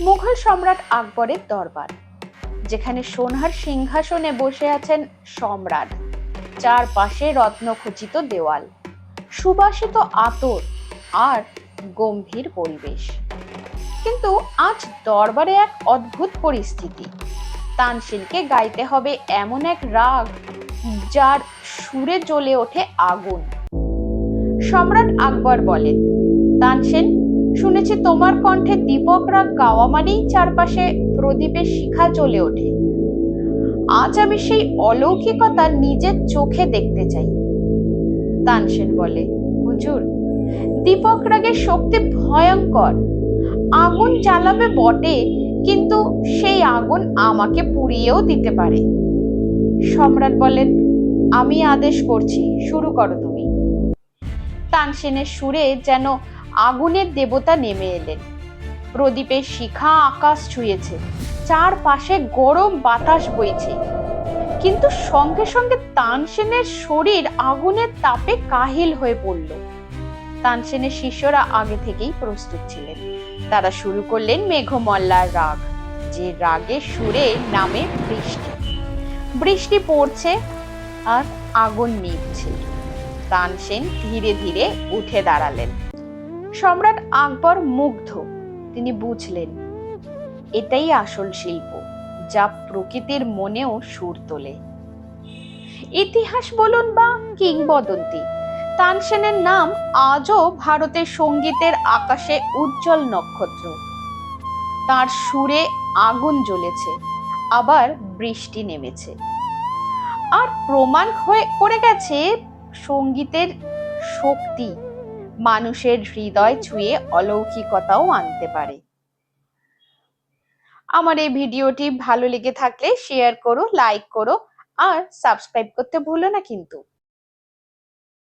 মুঘল সম্রাট আকবরের দরবার, যেখানে সোনার সিংহাসনে বসে আছেন সম্রাট। চারপাশে রত্নখচিত দেওয়াল, সুবাসিত আতর আর গম্ভীর পরিবেশ। কিন্তু আজ দরবারে এক অদ্ভুত পরিস্থিতি। তানসেনকে গাইতে হবে এমন এক রাগ যার সুরে জ্বলে ওঠে আগুন। সম্রাট আকবর বলেন, তানসেন, শুনেছি তোমার কণ্ঠে দীপক রাগ গাওয়া মানেই চারপাশে প্রদীপের শিখা জ্বলে ওঠে। আজ আমি সেই অলৌকিকতা নিজের চোখে দেখতে চাই। তানসেন বলে, হুজুর, দীপক রাগের শক্তি ভয়ঙ্কর। আগুন জ্বালাবে বটে, কিন্তু সেই আগুন আমাকে পুড়িয়েও দিতে পারে। সম্রাট বলেন, আমি আদেশ করছি, শুরু করো তুমি। তানসেনের সুরে যেন আগুনের দেবতা নেমে এলেন। প্রদীপের শিখা আকাশ ছুঁয়েছে, চারপাশে গরম বাতাস বইছে। কিন্তু সঙ্গে সঙ্গে তানসেনের শরীর আগুনের তাপে কাহিল হয়ে পড়ল। তানসেনের শিষ্যরা আগে থেকেই প্রস্তুত ছিলেন। তারা শুরু করলেন মেঘমল্লার রাগ, যে রাগের সুরে নামে বৃষ্টি। বৃষ্টি পড়ছে আর আগুন নিভছে। তানসেন ধীরে ধীরে উঠে দাঁড়ালেন। সম্রাট আকবর মুগ্ধ। তিনি বুঝলেন, এটাই আসল শিল্প, যা প্রকৃতির মনেও সুর তোলে। ইতিহাস বলুন বা কিংবদন্তি, তানসেনের নাম আজও ভারতের সঙ্গীতের আকাশে উজ্জ্বল নক্ষত্র। তার সুরে আগুন জ্বলেছে, আবার বৃষ্টি নেমেছে। আর প্রমাণ করে গেছে সঙ্গীতের শক্তি মানুষের হৃদয় ছুঁয়ে অলৌকিকতাও আনতে পারে। আমার এই ভিডিওটি ভালো লেগে থাকলে শেয়ার করো, লাইক করো আর সাবস্ক্রাইব করতে ভুলো না কিন্তু।